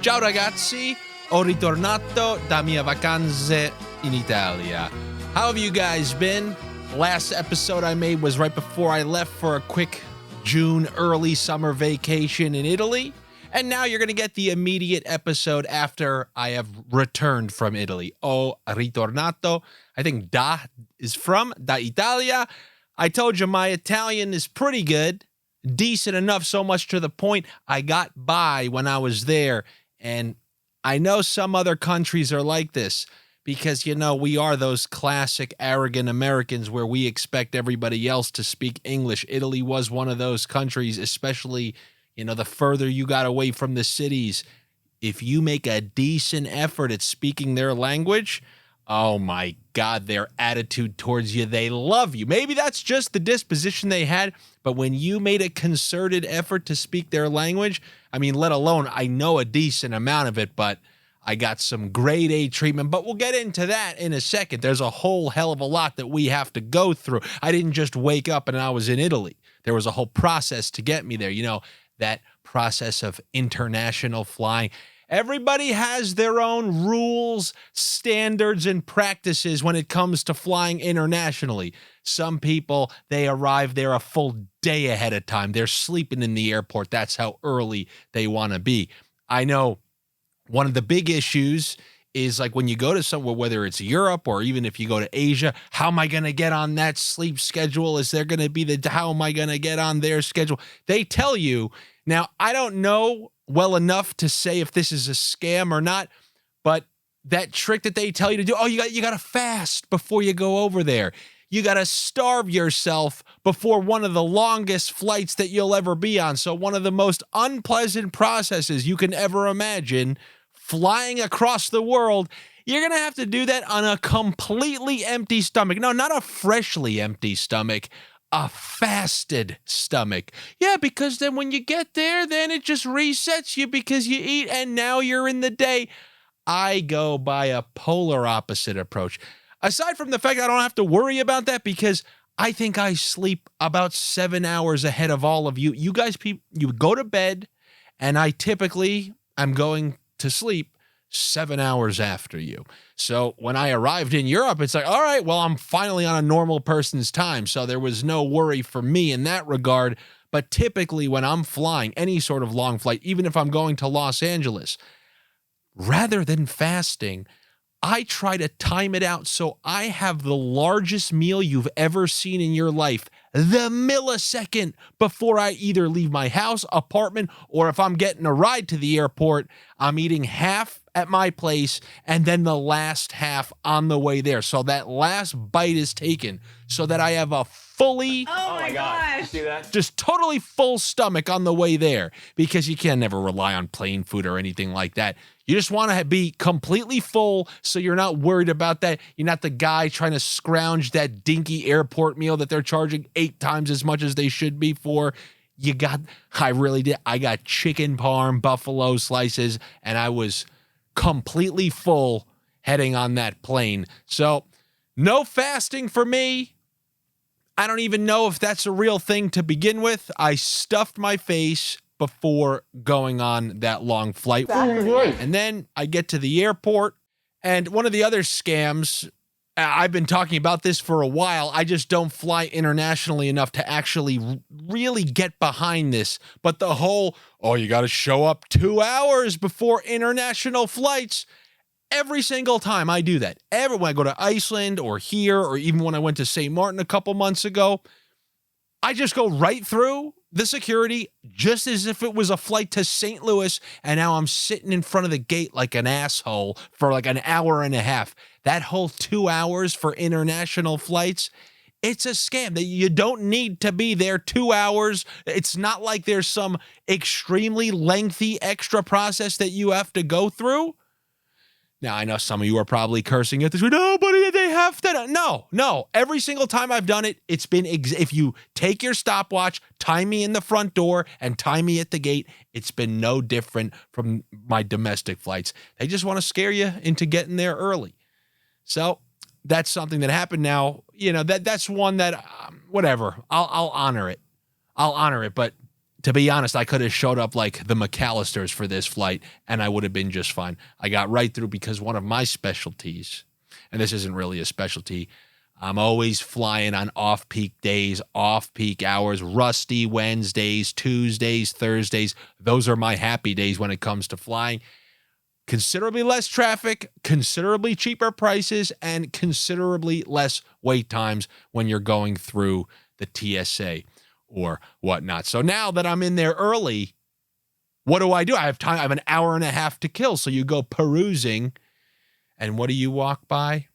Ciao ragazzi, ho ritornato da mia vacanze in Italia. How have you guys been? Last episode I made was right before I left for a quick June early summer vacation in Italy. And now you're going to get the immediate episode after I have returned from Italy. Ho ritornato. I think da is from da Italia. I told you my Italian is pretty good. Decent enough, so much to the point I got by when I was there. And I know some other countries are like this because, you know, we are those classic arrogant Americans where we expect everybody else to speak English. Italy was one of those countries, especially, you know, the further you got away from the cities. If you make a decent effort at speaking their language, oh my God, their attitude towards you, they love you. Maybe that's just the disposition they had, but when you made a concerted effort to speak their language, I mean, let alone, I know a decent amount of it, but I got some grade A treatment, but we'll get into that in a second. There's a whole hell of a lot that we have to go through. I didn't just wake up and I was in Italy. There was a whole process to get me there. You know, that process of international flying. Everybody has their own rules, standards, and practices when it comes to flying internationally. Some people, they arrive there a full day ahead of time. They're sleeping in the airport. That's how early they want to be. I know one of the big issues is like when you go to somewhere, whether it's Europe or even if you go to Asia, how am I going to get on that sleep schedule? Is there going to be how am I going to get on their schedule? They tell you. Now, I don't know well enough to say if this is a scam or not, but that trick that they tell you to do, you got to fast before you go over there. You got to starve yourself before one of the longest flights that you'll ever be on. So one of the most unpleasant processes you can ever imagine, flying across the world, you're going to have to do that on a completely empty stomach. No, not a freshly empty stomach. A fasted stomach. Yeah, because then when you get there, then it just resets you because you eat and now you're in the day. I go by a polar opposite approach. Aside from the fact I don't have to worry about that because I think I sleep about 7 hours ahead of all of you. You guys, you go to bed and I typically am going to sleep 7 hours after you. So when I arrived in Europe, it's like, all right, well, I'm finally on a normal person's time. So there was no worry for me in that regard. But typically when I'm flying any sort of long flight, even if I'm going to Los Angeles, rather than fasting, I try to time it out so I have the largest meal you've ever seen in your life the millisecond before I either leave my house, apartment, or if I'm getting a ride to the airport, I'm eating half at my place and then the last half on the way there. So that last bite is taken so that I have a fully, oh my gosh, you see that? Just totally full stomach on the way there because you can never rely on plane food or anything like that. You just want to be completely full so you're not worried about that. You're not the guy trying to scrounge that dinky airport meal that they're charging 8 times as much as they should be for. I really did. I got chicken parm, buffalo slices, and I was completely full heading on that plane. So no fasting for me. I don't even know if that's a real thing to begin with. I stuffed my face before going on that long flight. Exactly. And then I get to the airport, and one of the other scams, I've been talking about this for a while. I just don't fly internationally enough to actually really get behind this. But the whole, you got to show up 2 hours before international flights. Every single time I do that, when I go to Iceland or here, or even when I went to St. Martin a couple months ago, I just go right through the security just as if it was a flight to St. Louis, and now I'm sitting in front of the gate like an asshole for like an hour and a half. That whole 2 hours for international flights, it's a scam. That you don't need to be there 2 hours. It's not like there's some extremely lengthy extra process that you have to go through. Now, I know some of you are probably cursing at this. No, but they have to. No. Every single time I've done it, it's been, if you take your stopwatch, time me in the front door, and time me at the gate, it's been no different from my domestic flights. They just want to scare you into getting there early. So that's something that happened now. You know, that's one that, whatever, I'll honor it. But to be honest, I could have showed up like the McAllisters for this flight, and I would have been just fine. I got right through because one of my specialties, and this isn't really a specialty, I'm always flying on off-peak days, off-peak hours, rusty Wednesdays, Tuesdays, Thursdays. Those are my happy days when it comes to flying. Considerably less traffic, considerably cheaper prices, and considerably less wait times when you're going through the TSA or whatnot. So now that I'm in there early, what do? I have time. I have an hour and a half to kill. So you go perusing, and what do you walk by?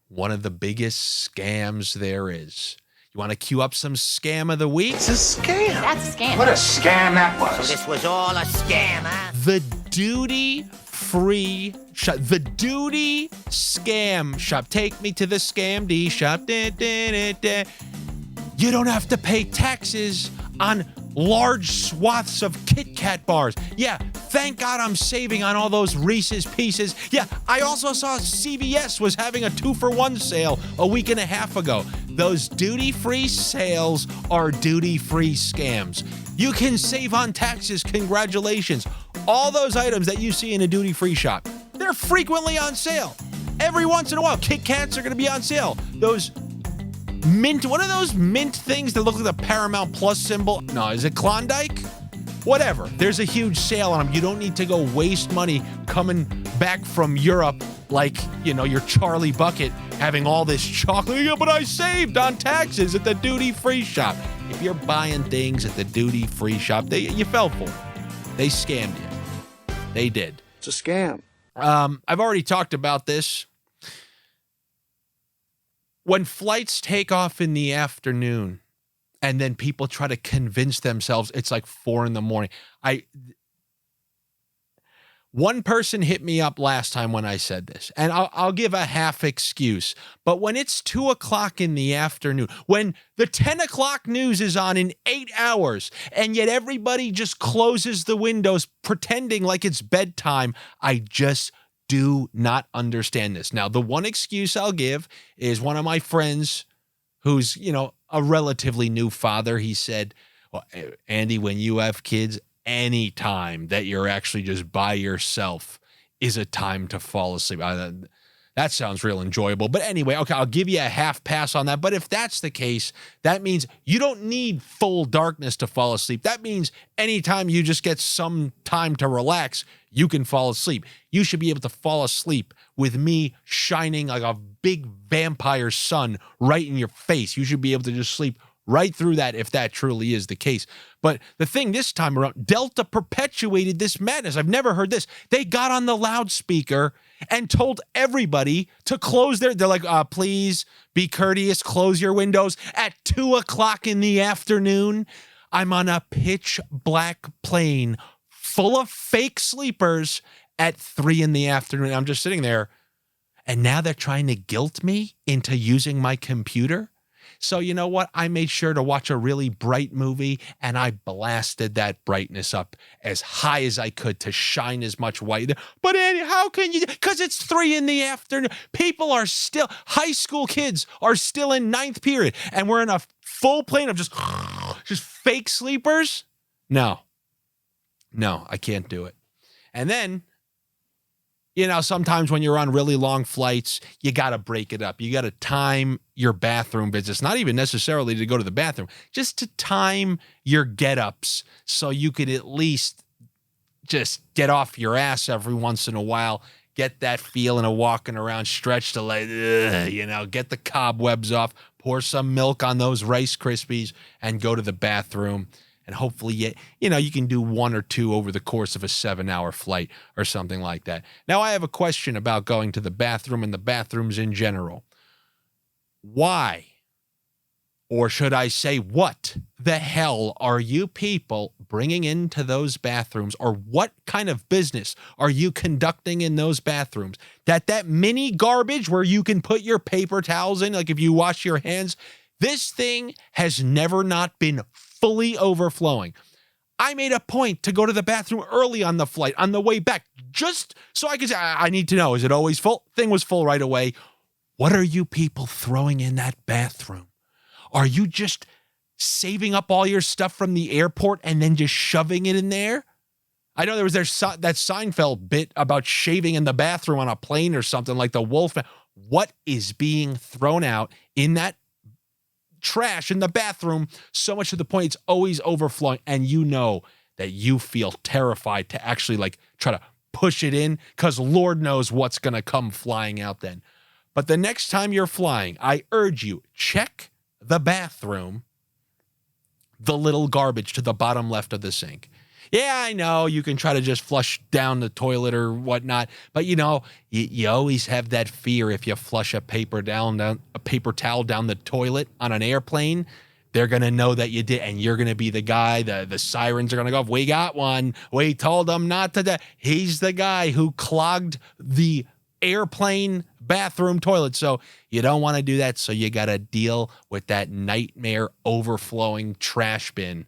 One of the biggest scams there is. You want to cue up some scam of the week? It's a scam. That's a scam. What a scam that was. So this was all a scam, huh? The duty-free shop. The duty scam shop. Take me to the scam-D shop. Da, da, da, da. You don't have to pay taxes on large swaths of Kit Kat bars. Yeah, thank God I'm saving on all those Reese's Pieces. Yeah, I also saw CVS was having a 2-for-1 sale a week and a half ago. Those duty-free sales are duty-free scams. You can save on taxes. Congratulations. All those items that you see in a duty-free shop, they're frequently on sale. Every once in a while, Kit Kats are going to be on sale. Those mint, what are those mint things that look like the Paramount Plus symbol? No, is it Klondike? Whatever. There's a huge sale on them. You don't need to go waste money coming back from Europe like, you know, your Charlie Bucket having all this chocolate. Yeah, but I saved on taxes at the duty-free shop. If you're buying things at the duty-free shop, you fell for it. They scammed you. They did. It's a scam. I've already talked about this. When flights take off in the afternoon and then people try to convince themselves it's like 4 a.m. One person hit me up last time when I said this, and I'll give a half excuse. But when it's 2 o'clock in the afternoon, when the 10 o'clock news is on in 8 hours, and yet everybody just closes the windows pretending like it's bedtime, I just do not understand this. Now, the one excuse I'll give is one of my friends who's, you know, a relatively new father. He said, well, Andy, when you have kids, any time that you're actually just by yourself is a time to fall asleep. That sounds real enjoyable. But anyway, okay, I'll give you a half pass on that. But if that's the case, that means you don't need full darkness to fall asleep. That means anytime you just get some time to relax, you can fall asleep. You should be able to fall asleep with me shining like a big vampire sun right in your face. You should be able to just sleep right through that if that truly is the case. But the thing this time around, Delta perpetuated this madness. I've never heard this. They got on the loudspeaker and told everybody to close they're like, please be courteous, close your windows at 2 o'clock in the afternoon. I'm on a pitch black plane full of fake sleepers at 3 in the afternoon. I'm just sitting there, and now they're trying to guilt me into using my computer. So you know what? I made sure to watch a really bright movie, and I blasted that brightness up as high as I could to shine as much white. But Andy, how can you? Because it's 3 in the afternoon. People are still, high school kids are still in 9th period, and we're in a full plane of just fake sleepers. No, I can't do it. And then, you know, sometimes when you're on really long flights, you got to break it up. You got to time your bathroom visits, not even necessarily to go to the bathroom, just to time your get-ups so you could at least just get off your ass every once in a while, get that feeling of walking around stretched to like, you know, get the cobwebs off, pour some milk on those Rice Krispies, and go to the bathroom. And hopefully, you know, you can do 1 or 2 over the course of a 7-hour flight or something like that. Now, I have a question about going to the bathroom and the bathrooms in general. Why, or should I say what the hell are you people bringing into those bathrooms, or what kind of business are you conducting in those bathrooms? That mini garbage where you can put your paper towels in, like if you wash your hands, this thing has never not been fully overflowing. I made a point to go to the bathroom early on the flight, on the way back, just so I could say, I need to know, is it always full? Thing was full right away. What are you people throwing in that bathroom? Are you just saving up all your stuff from the airport and then just shoving it in there? I know there was that Seinfeld bit about shaving in the bathroom on a plane or something, like the wolf. What is being thrown out in that trash in the bathroom, so much to the point it's always overflowing, and you know that you feel terrified to actually like try to push it in, because Lord knows what's going to come flying out then. But the next time you're flying, I urge you, check the bathroom, the little garbage to the bottom left of the sink. Yeah, I know you can try to just flush down the toilet or whatnot, but you know, you always have that fear if you flush a paper towel down the toilet on an airplane, they're going to know that you did, and you're going to be the guy, the sirens are going to go off. We got one. We told them not to. He's the guy who clogged the airplane bathroom toilet. So you don't want to do that. So you got to deal with that nightmare overflowing trash bin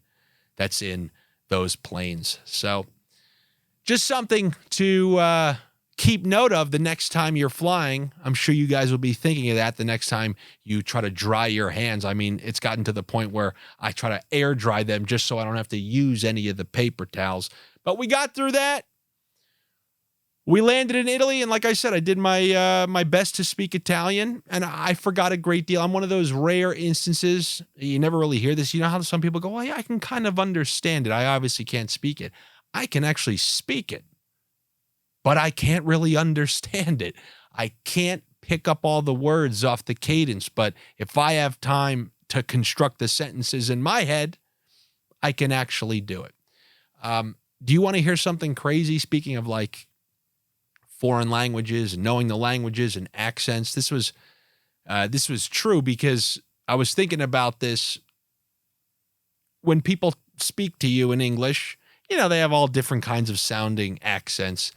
that's in those planes. So just something to keep note of the next time you're flying. I'm sure you guys will be thinking of that the next time you try to dry your hands. I mean, it's gotten to the point where I try to air dry them just so I don't have to use any of the paper towels. But we got through that. We landed in Italy, and like I said, I did my best to speak Italian, and I forgot a great deal. I'm one of those rare instances. You never really hear this. You know how some people go, well, yeah, I can kind of understand it. I obviously can't speak it. I can actually speak it, but I can't really understand it. I can't pick up all the words off the cadence, but if I have time to construct the sentences in my head, I can actually do it. Do you want to hear something crazy? Speaking of like foreign languages and knowing the languages and accents, this was true because I was thinking about this. When people speak to you in English, you know, they have all different kinds of sounding accents.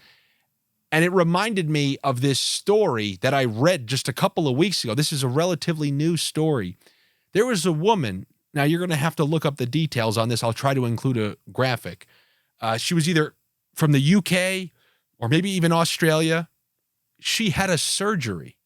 And it reminded me of this story that I read just a couple of weeks ago. This is a relatively new story. There was a woman. Now, you're going to have to look up the details on this. I'll try to include a graphic. She was either from the UK or maybe even Australia. She had a surgery,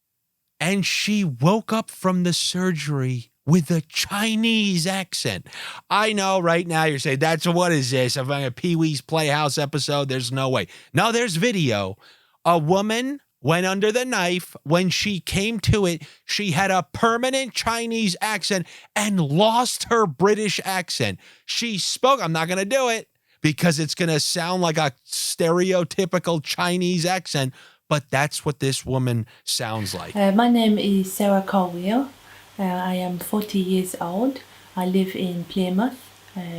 and she woke up from the surgery with a Chinese accent. I know right now you're saying, what is this? I'm a Pee-wee's Playhouse episode. There's no way. No, there's video. A woman went under the knife. When she came to it, she had a permanent Chinese accent and lost her British accent. She spoke, I'm not going to do it because it's going to sound like a stereotypical Chinese accent, but that's what this woman sounds like. My name is Sarah Colwell. I am 40 years old. I live in Plymouth,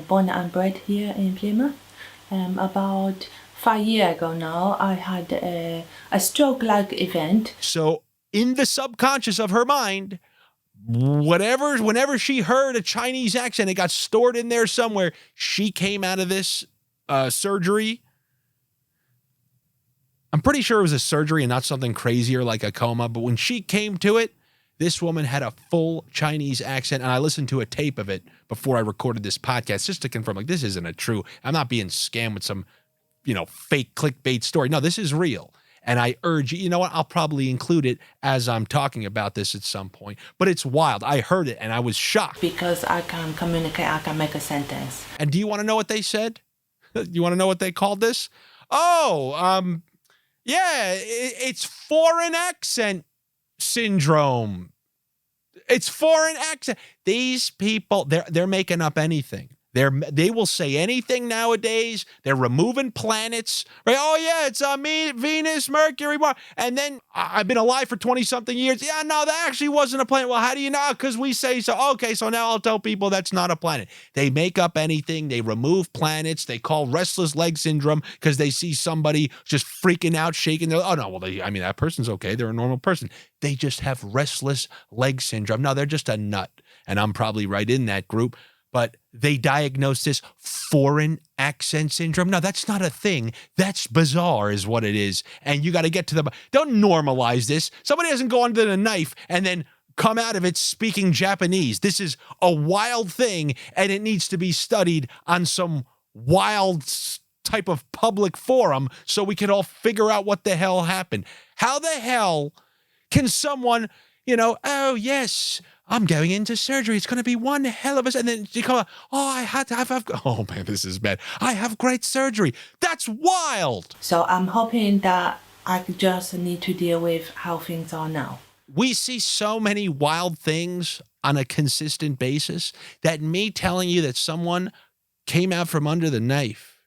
born and bred here in Plymouth. About 5 years ago now, I had a stroke-like event. So in the subconscious of her mind, whenever she heard a Chinese accent, it got stored in there somewhere. She came out of this surgery. I'm pretty sure it was a surgery and not something crazier like a coma. But when she came to it, this woman had a full Chinese accent. And I listened to a tape of it before I recorded this podcast just to confirm, like, this isn't a true. I'm not being scammed with some, fake clickbait story. No, this is real. And I urge you, you know what? I'll probably include it as I'm talking about this at some point. But it's wild. I heard it and I was shocked. Because I can communicate, I can make a sentence. And do you want to know what they said? You want to know what they called this? Oh, yeah, it's foreign accent syndrome. It's foreign accent. These people, they're making up anything. They will say anything nowadays. They're removing planets, right? Oh yeah, it's Venus, Mercury, Mars. And then I've been alive for 20-something years. Yeah, no, that actually wasn't a planet. Well, how do you know? Because we say so. Okay, so now I'll tell people that's not a planet. They make up anything. They remove planets. They call restless leg syndrome because they see somebody just freaking out, shaking their. Oh no, well, that person's okay. They're a normal person. They just have restless leg syndrome. No, they're just a nut, and I'm probably right in that group. But they diagnose this foreign accent syndrome. No, that's not a thing. That's bizarre is what it is. And you got to get to the... Don't normalize this. Somebody doesn't go under the knife and then come out of it speaking Japanese. This is a wild thing, and it needs to be studied on some wild type of public forum so we can all figure out what the hell happened. How the hell can someone... oh, yes, I'm going into surgery. It's going to be one hell of a... And then you come, oh, I had to have... Oh, man, this is bad. I have great surgery. That's wild. So I'm hoping that I just need to deal with how things are now. We see so many wild things on a consistent basis that me telling you that someone came out from under the knife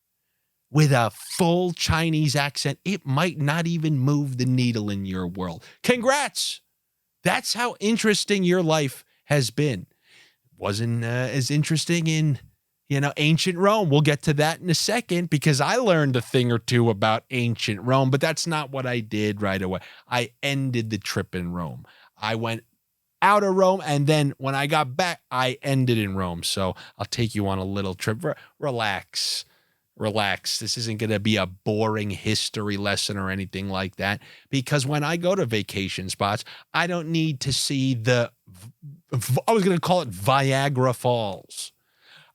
with a full Chinese accent, it might not even move the needle in your world. Congrats. That's how interesting your life has been. Wasn't as interesting in, ancient Rome. We'll get to that in a second because I learned a thing or two about ancient Rome, but that's not what I did right away. I ended the trip in Rome. I went out of Rome, and then when I got back, I ended in Rome. So I'll take you on a little trip. Relax. This isn't going to be a boring history lesson or anything like that, because when I go to vacation spots, I don't need to see I was going to call it Viagra Falls.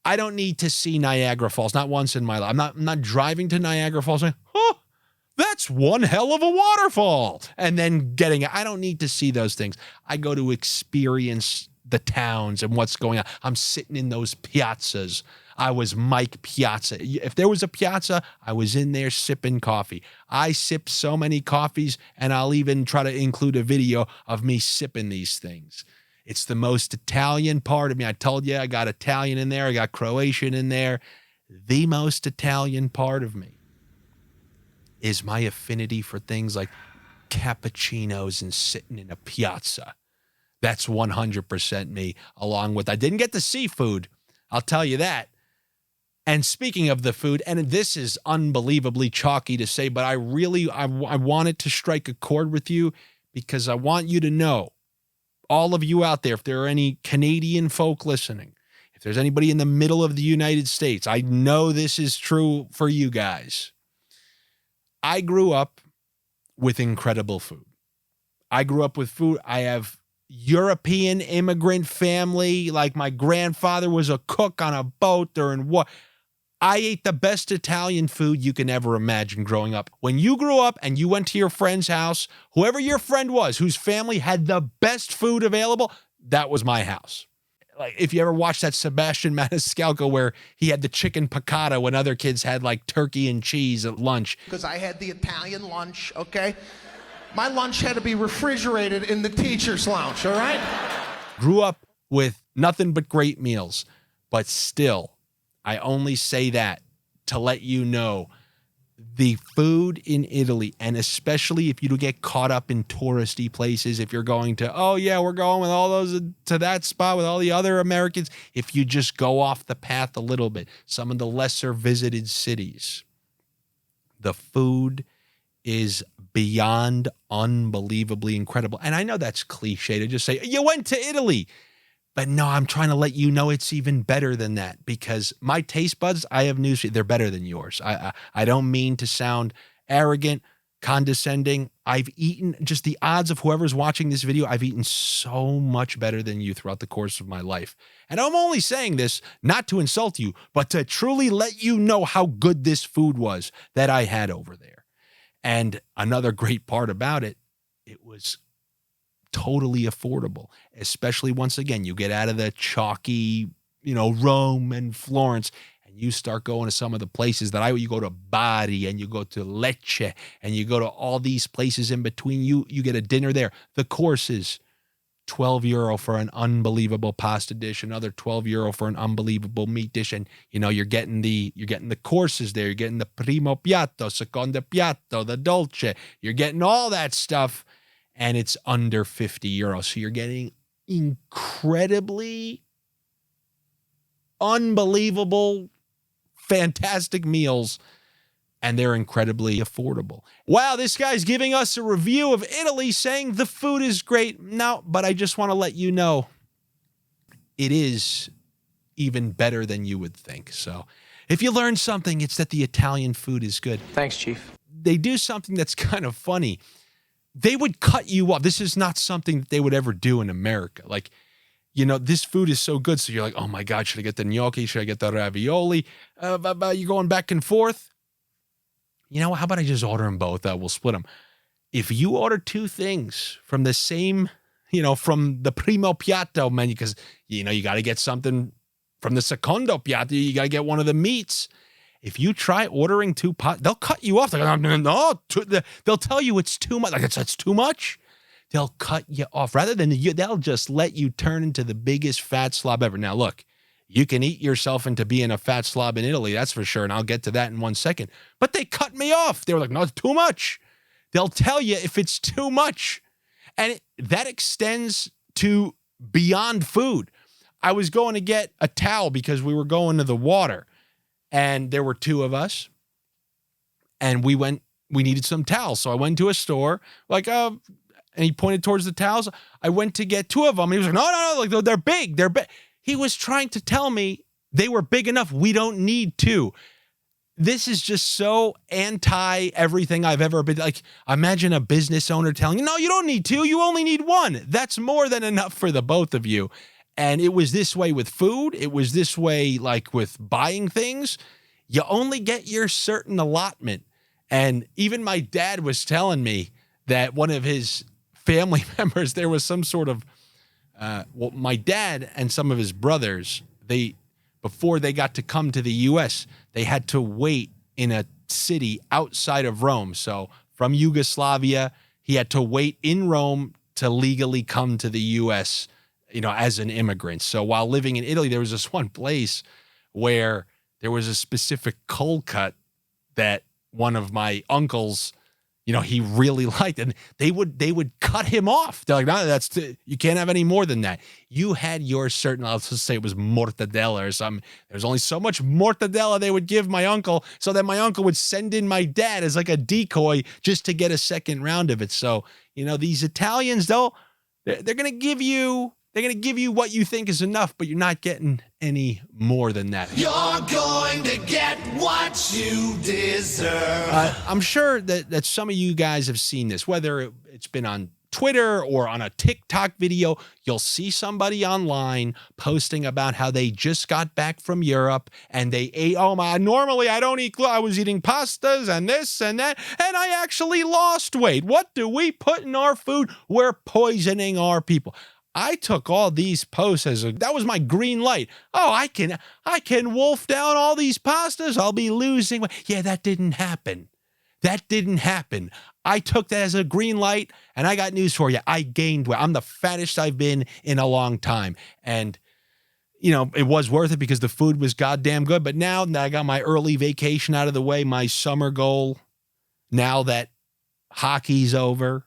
I don't need to see Niagara Falls, not once in my life. I'm not driving to Niagara Falls saying, oh, that's one hell of a waterfall. And then I don't need to see those things. I go to experience the towns and what's going on. I'm sitting in those piazzas. I was Mike Piazza. If there was a piazza, I was in there sipping coffee. I sip so many coffees, and I'll even try to include a video of me sipping these things. It's the most Italian part of me. I told you I got Italian in there. I got Croatian in there. The most Italian part of me is my affinity for things like cappuccinos and sitting in a piazza. That's 100% me, along with I didn't get the seafood. I'll tell you that. And speaking of the food, and this is unbelievably chalky to say, but I wanted to strike a chord with you because I want you to know, all of you out there, if there are any Canadian folk listening, if there's anybody in the middle of the United States, I know this is true for you guys. I grew up with incredible food. I grew up with food. I have European immigrant family. Like my grandfather was a cook on a boat during war. I ate the best Italian food you can ever imagine growing up. When you grew up and you went to your friend's house, whoever your friend was, whose family had the best food available, that was my house. Like if you ever watched that Sebastian Maniscalco where he had the chicken piccata when other kids had like turkey and cheese at lunch. Because I had the Italian lunch, okay? My lunch had to be refrigerated in the teacher's lounge, all right? Grew up with nothing but great meals, but still, I only say that to let you know the food in Italy, and especially if you get caught up in touristy places, if you're going to, oh yeah, we're going with all those to that spot with all the other Americans, if you just go off the path a little bit, some of the lesser visited cities, the food is beyond unbelievably incredible. And I know that's cliche to just say, you went to Italy. But no, I'm trying to let you know it's even better than that, because my taste buds, I have news for you, they're better than yours. I don't mean to sound arrogant, condescending. I've eaten, just the odds of whoever's watching this video, I've eaten so much better than you throughout the course of my life. And I'm only saying this not to insult you, but to truly let you know how good this food was that I had over there. And another great part about it, it was totally affordable, especially once again, you get out of the chalky, Rome and Florence, and you start going to some of the places you go to Bari and you go to Lecce and you go to all these places in between. You get a dinner there. The courses, €12 for an unbelievable pasta dish, another €12 for an unbelievable meat dish, and you're getting the courses there. You're getting the primo piatto, secondo piatto, the dolce. You're getting all that stuff. And it's under €50. So you're getting incredibly unbelievable, fantastic meals. And they're incredibly affordable. Wow, this guy's giving us a review of Italy saying the food is great. No, but I just want to let you know it is even better than you would think. So if you learned something, it's that the Italian food is good. Thanks, Chief. They do something that's kind of funny. They would cut you off. This is not something that they would ever do in America. Like, this food is so good. So you're like, oh my God, should I get the gnocchi? Should I get the ravioli? You're going back and forth. How about I just order them both? We'll split them. If you order two things from the same from the primo piatto menu, because, you got to get something from the secondo piatto. You got to get one of the meats. If you try ordering 2 pots, they'll cut you off. They're like, no, they'll tell you it's too much. Like, it's too much. They'll cut you off. Rather than they'll just let you turn into the biggest fat slob ever. Now, look, you can eat yourself into being a fat slob in Italy, that's for sure, and I'll get to that in 1 second. But they cut me off. They were like, no, it's too much. They'll tell you if it's too much. And that extends to beyond food. I was going to get a towel because we were going to the water, and there were 2 of us, and we needed some towels. So I went to a store, and he pointed towards the towels. I went to get 2 of them. And he was like, no, like, they're big. They're big. He was trying to tell me they were big enough. We don't need 2. This is just so anti everything I've ever been. Like, imagine a business owner telling you, no, you don't need 2. You only need 1. That's more than enough for the both of you. And it was this way with food. It was this way, like, with buying things. You only get your certain allotment. And even my dad was telling me that one of his family members, there was some sort of, my dad and some of his brothers, before they got to come to the U.S., they had to wait in a city outside of Rome. So from Yugoslavia, he had to wait in Rome to legally come to the U.S., as an immigrant. So while living in Italy, there was this one place where there was a specific cold cut that one of my uncles, he really liked, and they would cut him off. They're like, no, you can't have any more than that. You had your certain, I'll just say it was mortadella or something. There's only so much mortadella they would give my uncle, so that my uncle would send in my dad as like a decoy just to get a second round of it. So, these Italians, they're going to give you what you think is enough, but you're not getting any more than that. You're going to get what you deserve. I'm sure that some of you guys have seen this, whether it's been on Twitter or on a TikTok video. You'll see somebody online posting about how they just got back from Europe and they ate, normally I don't eat, I was eating pastas and this and that, and I actually lost weight. What do we put in our food? We're poisoning our people. I took all these posts that was my green light. Oh, I can wolf down all these pastas. I'll be losing weight. Yeah, that didn't happen. I took that as a green light, and I got news for you. I gained weight. I'm the fattest I've been in a long time. And, it was worth it because the food was goddamn good. But now that I got my early vacation out of the way, my summer goal, now that hockey's over,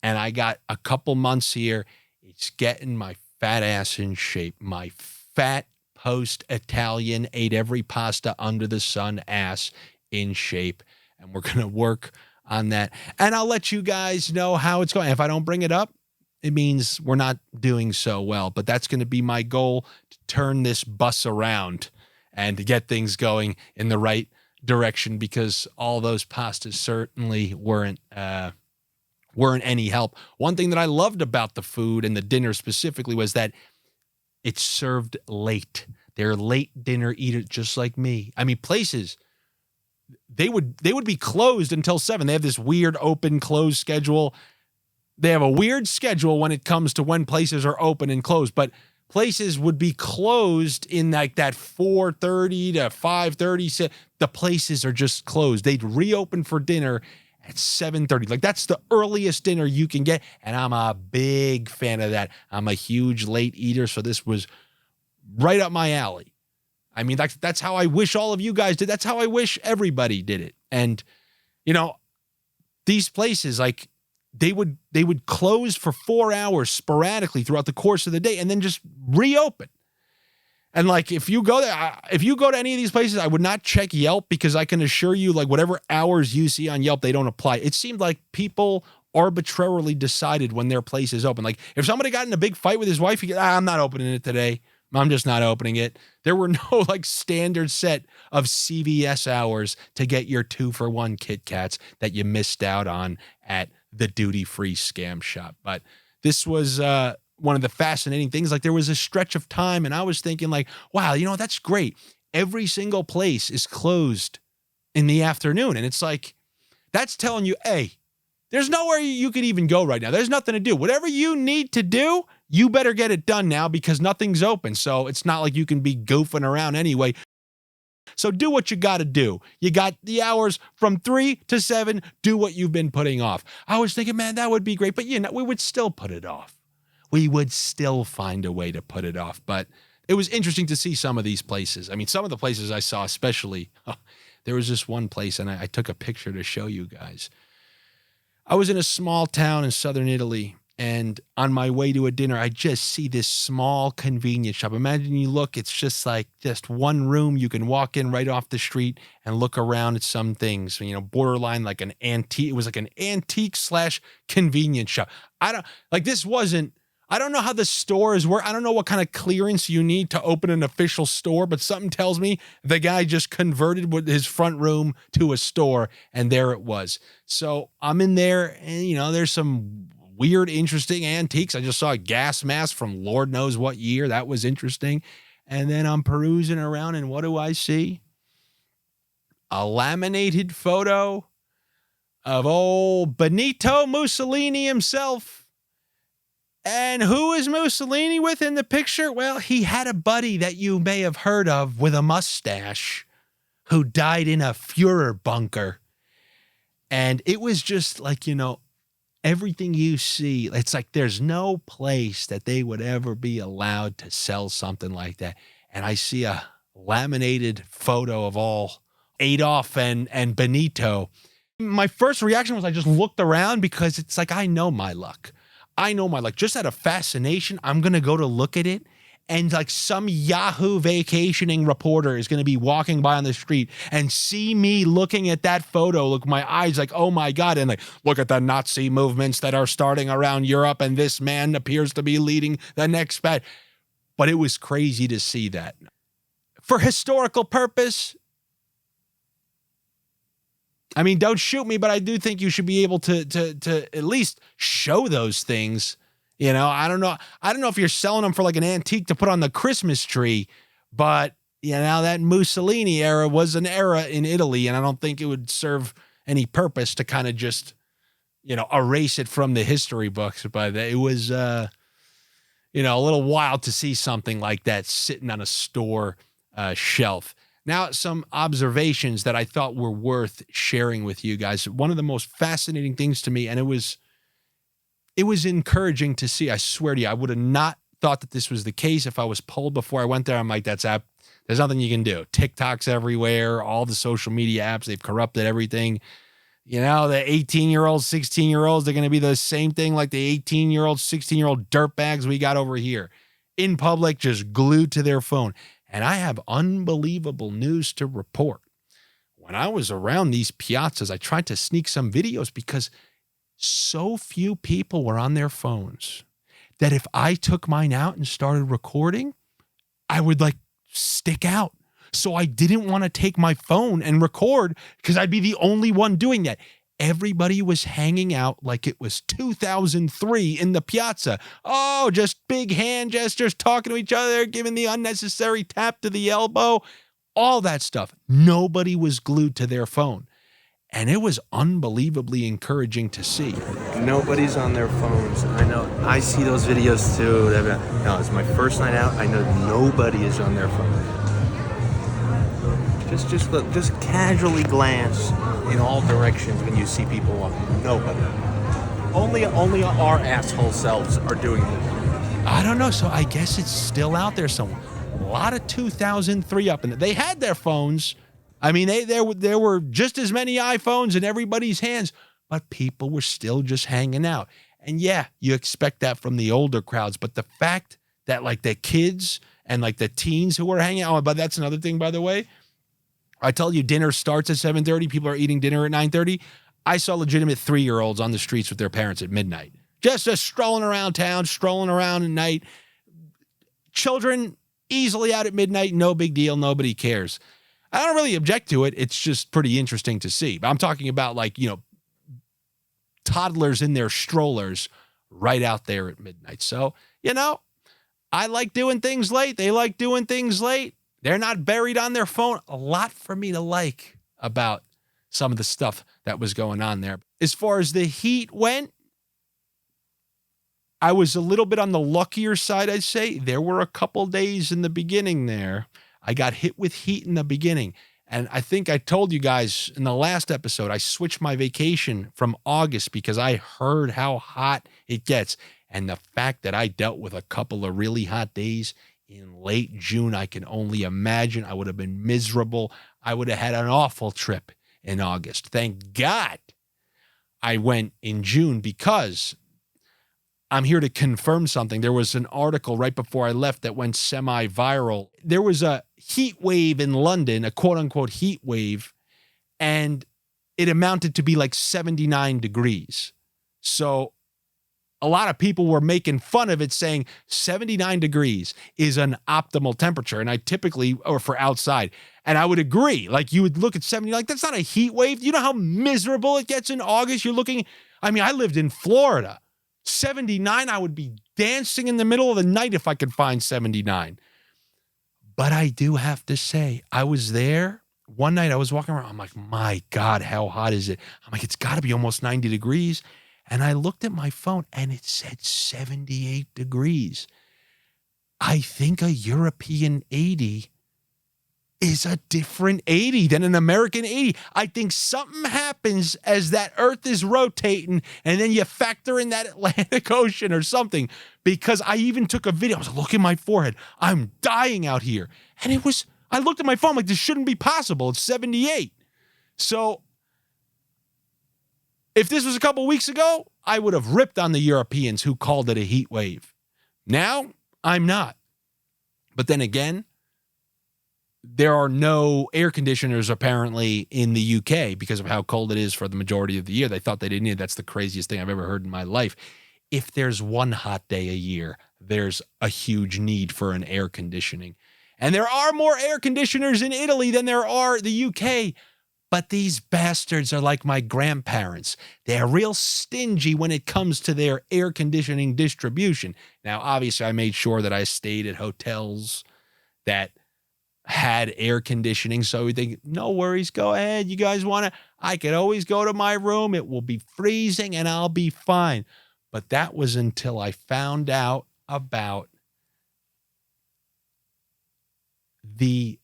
and I got a couple months here, it's getting my fat ass in shape. My fat post-Italian, ate every pasta under the sun ass in shape. And we're going to work on that. And I'll let you guys know how it's going. If I don't bring it up, it means we're not doing so well. But that's going to be my goal, to turn this bus around and to get things going in the right direction, because all those pastas certainly weren't any help. One thing that I loved about the food and the dinner specifically was that it's served late. They're late dinner eaters just like me. I mean, places, they would be closed until 7. They have this weird open-close schedule. They have a weird schedule when it comes to when places are open and closed, but places would be closed in like that 4:30 to 5:30. The places are just closed. They'd reopen for dinner at 7:30. Like, that's the earliest dinner you can get, and I'm a big fan of that. I'm a huge late eater, so this was right up my alley. I mean, that's how I wish all of you guys did. That's how I wish everybody did it. And, these places, like, they would close for 4 hours sporadically throughout the course of the day and then just reopen. And like, if you go to any of these places, I would not check Yelp, because I can assure you, like, whatever hours you see on Yelp, they don't apply. It seemed like people arbitrarily decided when their place is open. Like, if somebody got in a big fight with his wife, I'm not opening it today. I'm just not opening it. There were no like standard set of CVS hours to get your 2-for-1 Kit Kats that you missed out on at the duty-free scam shop. But this was one of the fascinating things. Like, there was a stretch of time and I was thinking like, wow, that's great. Every single place is closed in the afternoon. And it's like, that's telling you, hey, There's nowhere you could even go right now. There's nothing to do. Whatever you need to do, you better get it done now because nothing's open. So it's not like you can be goofing around anyway. So do what you got to do. You got the hours from 3 to 7. Do what you've been putting off. I was thinking, man, that would be great. But, we would still put it off. We would still find a way to put it off. But it was interesting to see some of these places. I mean, some of the places I saw especially, there was this one place, and I took a picture to show you guys. I was in a small town in southern Italy, and on my way to a dinner, I just see this small convenience shop. Imagine you look, it's just like just one room. You can walk in right off the street and look around at some things, borderline like an antique. It was like an antique / convenience shop. I don't know how the stores work. I don't know what kind of clearance you need to open an official store, but something tells me the guy just converted his front room to a store, and there it was. So I'm in there, and, there's some weird, interesting antiques. I just saw a gas mask from Lord knows what year. That was interesting. And then I'm perusing around, and what do I see? A laminated photo of old Benito Mussolini himself. And who is Mussolini with in the picture? Well, he had a buddy that you may have heard of with a mustache who died in a Fuhrer bunker. And it was just like, everything you see, it's like there's no place that they would ever be allowed to sell something like that. And I see a laminated photo of all Adolf and Benito. My first reaction was I just looked around because it's like, I know my luck. Just out of fascination, I'm going to go to look at it. And like some Yahoo vacationing reporter is going to be walking by on the street and see me looking at that photo. Look, my eyes like, oh my God. And like, look at the Nazi movements that are starting around Europe. And this man appears to be leading the next batch. But it was crazy to see that. For historical purpose, I mean, don't shoot me, but I do think you should be able to at least show those things. I don't know if you're selling them for like an antique to put on the Christmas tree, but that Mussolini era was an era in Italy, and I don't think it would serve any purpose to kind of just, erase it from the history books. But it was, a little wild to see something like that sitting on a store shelf. Now, some observations that I thought were worth sharing with you guys. One of the most fascinating things to me, and it was encouraging to see. I swear to you, I would have not thought that this was the case if I was polled before I went there. I'm like, there's nothing you can do. TikTok's everywhere, all the social media apps, they've corrupted everything. The 18-year-olds, 16-year-olds, they're going to be the same thing like the 18-year-old, 16-year-old dirtbags we got over here. In public, just glued to their phone. And I have unbelievable news to report. When I was around these piazzas, I tried to sneak some videos because so few people were on their phones that if I took mine out and started recording, I would stick out. So I didn't want to take my phone and record because I'd be the only one doing that. Everybody was hanging out like it was 2003 in the piazza. Oh, just big hand gestures, talking to each other, giving the unnecessary tap to the elbow, all that stuff. Nobody was glued to their phone. And it was unbelievably encouraging to see. Nobody's on their phones. I know. I see those videos too. No, it's my first night out. I know nobody is on their phone. Just look, just casually glance in all directions when you see people walking. Nobody. Only our asshole selves are doing it. I don't know. So I guess it's still out there somewhere. A lot of 2003 up in there. They had their phones. I mean, there were just as many iPhones in everybody's hands, but people were still just hanging out. And yeah, you expect that from the older crowds, but the fact that the kids and the teens who were hanging out, but that's another thing, by the way. I tell you, dinner starts at 7:30. People are eating dinner at 9:30. I saw legitimate 3-year-olds on the streets with their parents at midnight. Just strolling around town, strolling around at night. Children easily out at midnight, no big deal, nobody cares. I don't really object to it. It's just pretty interesting to see. But I'm talking about toddlers in their strollers right out there at midnight. So, I like doing things late. They like doing things late. They're not buried on their phone. A lot for me to like about some of the stuff that was going on there. As far as the heat went, I was a little bit on the luckier side, I'd say. There were a couple days in the beginning there. I got hit with heat in the beginning. And I think I told you guys in the last episode, I switched my vacation from August because I heard how hot it gets. And the fact that I dealt with a couple of really hot days in late June, I can only imagine. I would have been miserable. I would have had an awful trip in August. Thank God I went in June, because I'm here to confirm something. There was an article right before I left that went semi-viral. There was a heat wave in London, a quote-unquote heat wave, and it amounted to be like 79 degrees. So a lot of people were making fun of it, saying 79 degrees is an optimal temperature. And I typically, or for outside, and I would agree. Like, you would look at 70, like, that's not a heat wave. You know how miserable it gets in August? You're looking, I mean, I lived in Florida. 79, I would be dancing in the middle of the night if I could find 79. But I do have to say, I was there. One night I was walking around. I'm like, my God, how hot is it? I'm like, it's got to be almost 90 degrees. And I looked at my phone and it said 78 degrees. I think a European 80 is a different 80 than an American 80. I think something happens as that Earth is rotating, and then you factor in that Atlantic Ocean or something, because I even took a video. I was like, look at my forehead. I'm dying out here. And I looked at my phone like, this shouldn't be possible. It's 78. So if this was a couple weeks ago, I would have ripped on the Europeans who called it a heat wave. Now, I'm not. But then again, there are no air conditioners apparently in the UK because of how cold it is for the majority of the year. They thought they didn't need it. That's the craziest thing I've ever heard in my life. If there's one hot day a year, there's a huge need for an air conditioning. And there are more air conditioners in Italy than there are the UK. But these bastards are like my grandparents. They're real stingy when it comes to their air conditioning distribution. Now, obviously, I made sure that I stayed at hotels that had air conditioning, so we think, no worries, go ahead. You guys want to? I could always go to my room. It will be freezing and I'll be fine. But that was until I found out about the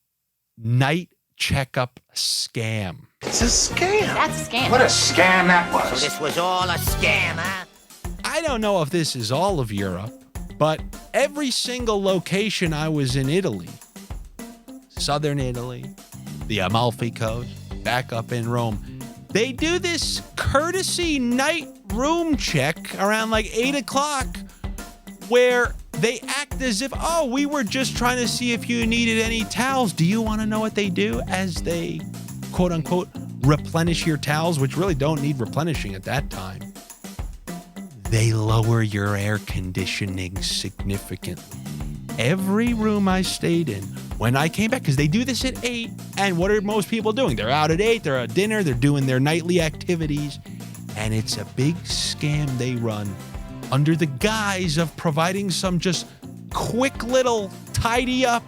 night checkup scam. It's a scam. That's a scam. What a scam that was. So this was all a scam, huh? I don't know if this is all of Europe, but every single location I was in Italy, Southern Italy, the Amalfi Coast, back up in Rome, they do this courtesy night room check around like 8 o'clock where they act as if, oh, we were just trying to see if you needed any towels. Do you want to know what they do as they, quote unquote, replenish your towels, which really don't need replenishing at that time? They lower your air conditioning significantly. Every room I stayed in, when I came back, because they do this at 8, and what are most people doing? They're out at 8, they're at dinner, they're doing their nightly activities, and it's a big scam they run under the guise of providing some just quick little tidy up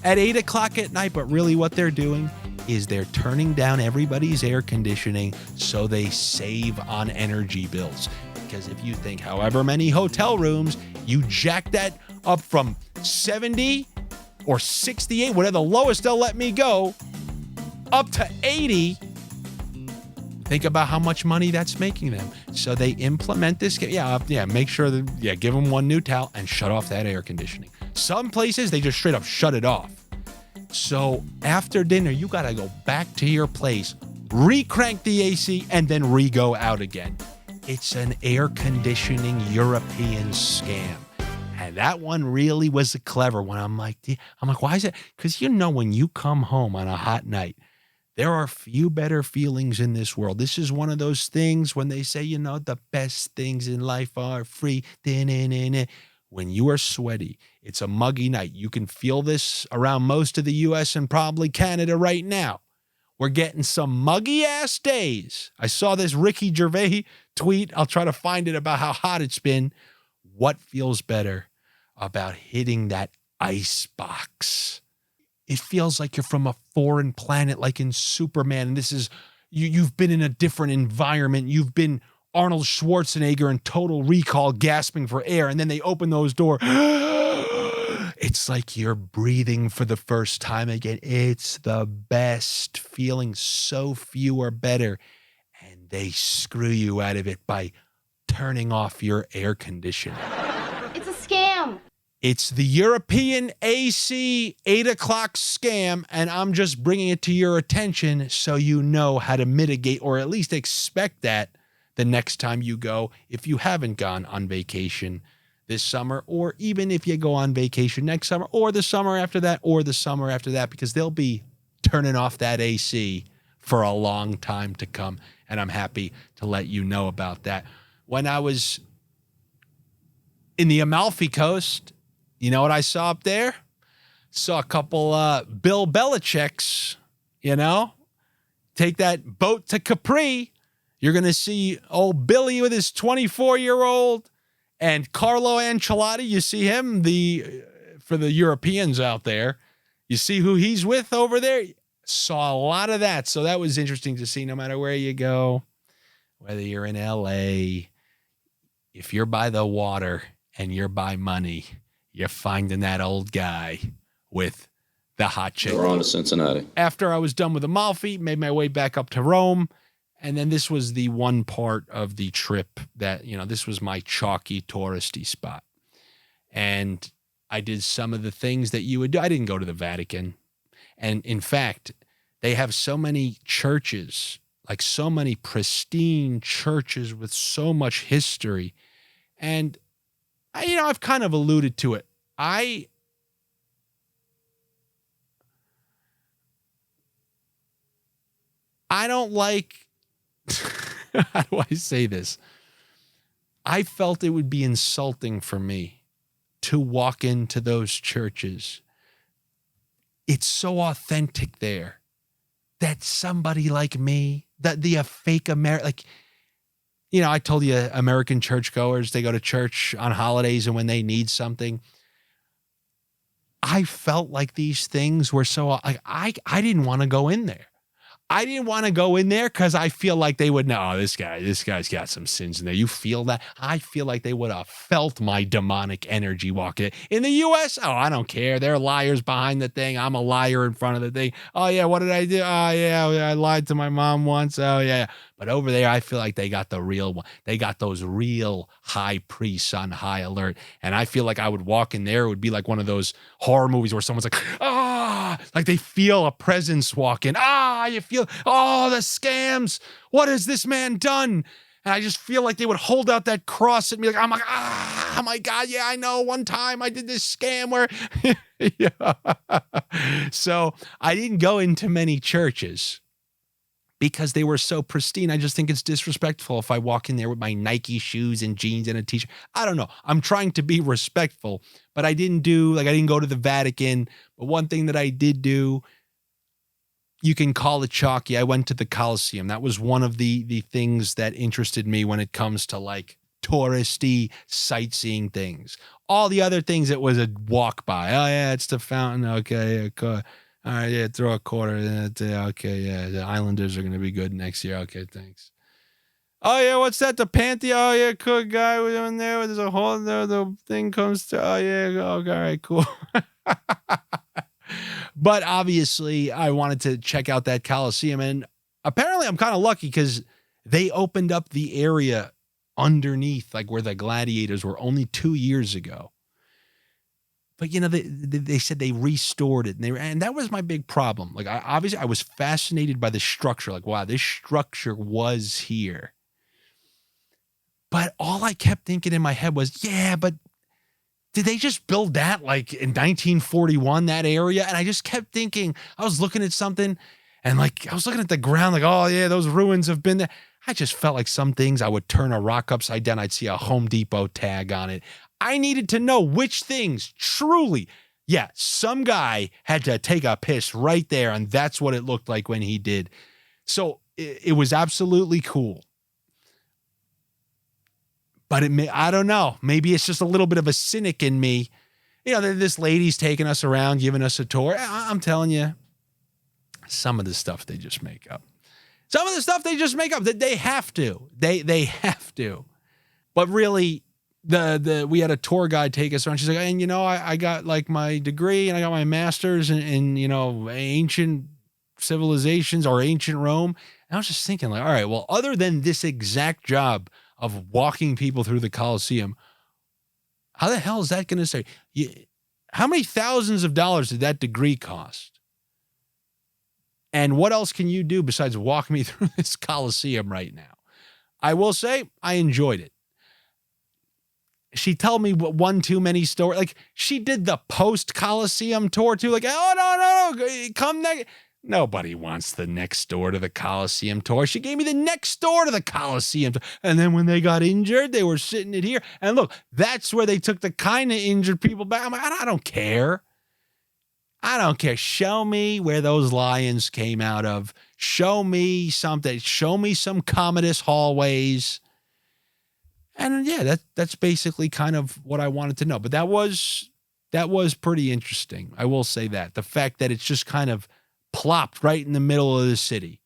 at 8 o'clock at night. But really what they're doing is they're turning down everybody's air conditioning so they save on energy bills. Because if you think however many hotel rooms, you jack that up from 70 or 68, whatever the lowest they'll let me go, up to 80, think about how much money that's making them. So they implement this. Make sure that, give them one new towel and shut off that air conditioning. Some places, they just straight up shut it off. So after dinner, you got to go back to your place, re-crank the AC, and then re-go out again. It's an air conditioning European scam. And that one really was a clever one. I'm like, why is it? Because when you come home on a hot night, there are few better feelings in this world. This is one of those things when they say, the best things in life are free. When you are sweaty, it's a muggy night. You can feel this around most of the U.S. and probably Canada right now. We're getting some muggy ass days. I saw this Ricky Gervais tweet. I'll try to find it about how hot it's been. What feels better about hitting that ice box? It feels like you're from a foreign planet, like in Superman. And this is you've been in a different environment. You've been Arnold Schwarzenegger in Total Recall gasping for air, and then they open those doors. It's like you're breathing for the first time again. It's the best feeling. So few are better. And they screw you out of it by turning off your air conditioner. It's a scam. It's the European AC 8 o'clock scam, and I'm just bringing it to your attention so you know how to mitigate or at least expect that the next time you go, if you haven't gone on vacation this summer, or even if you go on vacation next summer, or the summer after that, or the summer after that, because they'll be turning off that AC for a long time to come, and I'm happy to let you know about that. When I was in the Amalfi Coast, you know what I saw up there? Saw a couple Bill Belichick's, take that boat to Capri. You're going to see old Billy with his 24-year-old and Carlo Ancelotti. You see him, for the Europeans out there. You see who he's with over there? Saw a lot of that. So that was interesting to see no matter where you go, whether you're in L.A., if you're by the water and you're by money, you're finding that old guy with the hot chick. We're on to Cincinnati. After I was done with Amalfi, made my way back up to Rome. And then this was the one part of the trip that, this was my chalky touristy spot. And I did some of the things that you would do. I didn't go to the Vatican. And in fact, they have so many churches, like so many pristine churches with so much history. And, I've kind of alluded to it. I don't like, how do I say this? I felt it would be insulting for me to walk into those churches. It's so authentic there that somebody like me, that the fake American, I told you American churchgoers, they go to church on holidays and when they need something. I felt like these things were so, I didn't want to go in there. I didn't want to go in there because I feel like they would know, this guy's got some sins in there. You feel that? I feel like they would have felt my demonic energy walking in the U.S. Oh, I don't care. They're liars behind the thing. I'm a liar in front of the thing. Oh, yeah. What did I do? Oh, yeah. I lied to my mom once. Oh, yeah. But over there, I feel like they got the real one. They got those real high priests on high alert. And I feel like I would walk in there. It would be like one of those horror movies where someone's like, like they feel a presence walk in. You feel, the scams. What has this man done? And I just feel like they would hold out that cross at me. Like, I'm like, oh my God. Yeah, I know. One time I did this scam where, So I didn't go into many churches because they were so pristine. I just think it's disrespectful if I walk in there with my Nike shoes and jeans and a t-shirt. I don't know. I'm trying to be respectful, but I didn't go to the Vatican. But one thing that I did do, you can call it chalky. I went to the Colosseum. That was one of the things that interested me when it comes to like touristy sightseeing things. All the other things, it was a walk by. Oh yeah, it's the fountain. Okay, cool. All right, yeah, throw a quarter. Okay, yeah, the Islanders are going to be good next year. Okay, thanks. Oh, yeah, what's that? The Pantheon? Oh, yeah, cool guy was in there. There's a hole there. The thing comes to, oh, yeah, okay, all right, cool. But obviously, I wanted to check out that Coliseum. And apparently, I'm kind of lucky because they opened up the area underneath, like where the gladiators were, only 2 years ago. But, they said they restored it. And that was my big problem. Like, I was fascinated by the structure. Like, wow, this structure was here. But all I kept thinking in my head was, yeah, but did they just build that like in 1941, that area? And I just kept thinking, I was looking at something and like, I was looking at the ground like, oh, yeah, those ruins have been there. I just felt like some things I would turn a rock upside down. I'd see a Home Depot tag on it. I needed to know which things truly, yeah, some guy had to take a piss right there, and that's what it looked like when he did. So it was absolutely cool. But I don't know. Maybe it's just a little bit of a cynic in me. This lady's taking us around, giving us a tour. I'm telling you, some of the stuff they just make up. Some of the stuff they just make up. That they have to. They have to. But really, we had a tour guide take us around. She's like, and I got like my degree and I got my master's in ancient civilizations or ancient Rome. And I was just thinking, like, all right, well, other than this exact job of walking people through the Colosseum, how the hell is that going to say? How many thousands of dollars did that degree cost? And what else can you do besides walk me through this Colosseum right now? I will say I enjoyed it. She told me one too many stories. Like, she did the post-Colosseum tour too. Like, oh, no, come next. Nobody wants the next door to the Colosseum tour. She gave me the next door to the Colosseum. And then when they got injured, they were sitting it here. And look, that's where they took the kind of injured people back. I'm like, I don't care. I don't care. Show me where those lions came out of. Show me something. Show me some Commodus hallways. And yeah, that's basically kind of what I wanted to know. But that was pretty interesting. I will say that. The fact that it's just kind of plopped right in the middle of the city.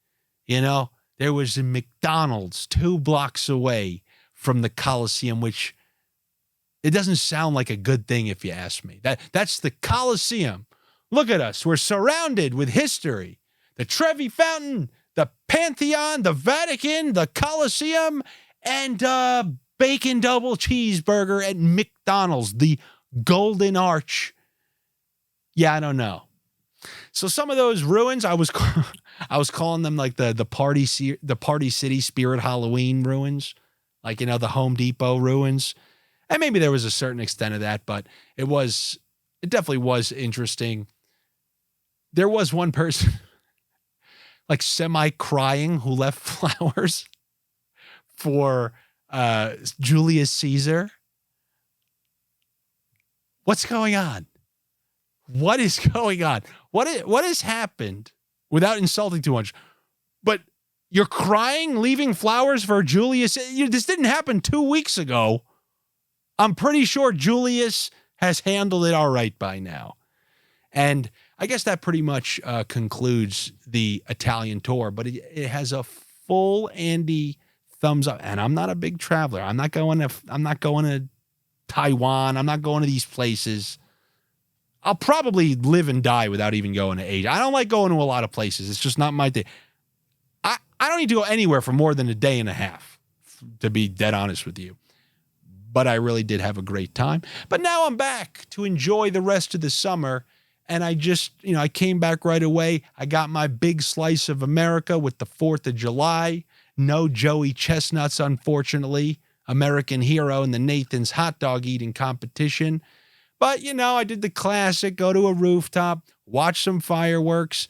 There was a McDonald's 2 blocks away from the Colosseum, which it doesn't sound like a good thing if you ask me. That's the Colosseum. Look at us. We're surrounded with history. The Trevi Fountain, the Pantheon, the Vatican, the Colosseum, and bacon double cheeseburger at McDonald's, the Golden Arch. Yeah, I don't know. So some of those ruins, I was calling them like the Party City Spirit Halloween ruins, like the Home Depot ruins, and maybe there was a certain extent of that, but it definitely was interesting. There was one person, like semi-crying, who left flowers for Julius Caesar. What's going on? What is going on? What has happened, without insulting too much? But you're crying, leaving flowers for Julius. This didn't happen 2 weeks ago. I'm pretty sure Julius has handled it all right by now. And I guess that pretty much concludes the Italian tour. But it has a full Andy thumbs up. And I'm not a big traveler. I'm not going to Taiwan. I'm not going to these places. I'll probably live and die without even going to Asia. I don't like going to a lot of places. It's just not my thing. I don't need to go anywhere for more than a day and a half, to be dead honest with you. But I really did have a great time. But now I'm back to enjoy the rest of the summer. And I just, I came back right away. I got my big slice of America with the 4th of July. No Joey Chestnuts, unfortunately. American hero in the Nathan's hot dog eating competition. But, I did the classic, go to a rooftop, watch some fireworks,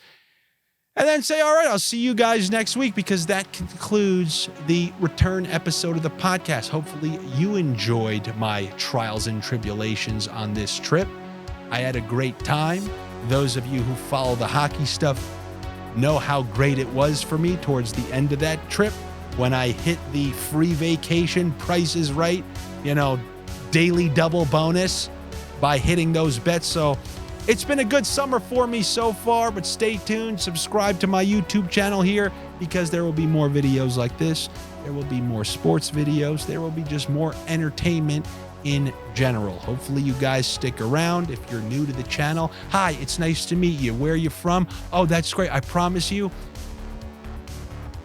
and then say, all right, I'll see you guys next week, because that concludes the return episode of the podcast. Hopefully you enjoyed my trials and tribulations on this trip. I had a great time. Those of you who follow the hockey stuff know how great it was for me towards the end of that trip when I hit the free vacation, Price is Right, daily double bonus by hitting those bets. So it's been a good summer for me so far, but stay tuned. Subscribe to my YouTube channel here, because there will be more videos like this. There will be more sports videos. There will be just more entertainment in general. Hopefully you guys stick around. If you're new to the channel, hi, it's nice to meet you. Where are you from? Oh, that's great. I promise you,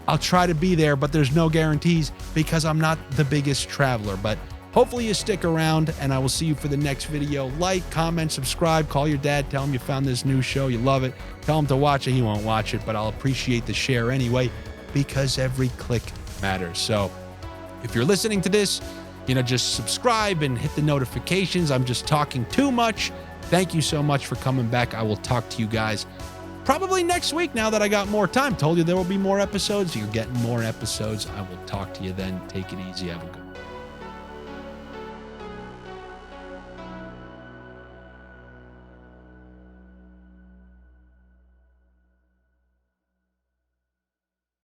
I'll try to be there, but there's no guarantees, because I'm not the biggest traveler. But hopefully you stick around, and I will see you for the next video. Like, comment, subscribe, call your dad, tell him you found this new show, you love it. Tell him to watch it. He won't watch it, but I'll appreciate the share anyway, because every click matters. So if you're listening to this, just subscribe and hit the notifications. I'm just talking too much. Thank you so much for coming back. I will talk to you guys probably next week, now that I got more time. Told you there will be more episodes. You're getting more episodes. I will talk to you then. Take it easy. Have a good one.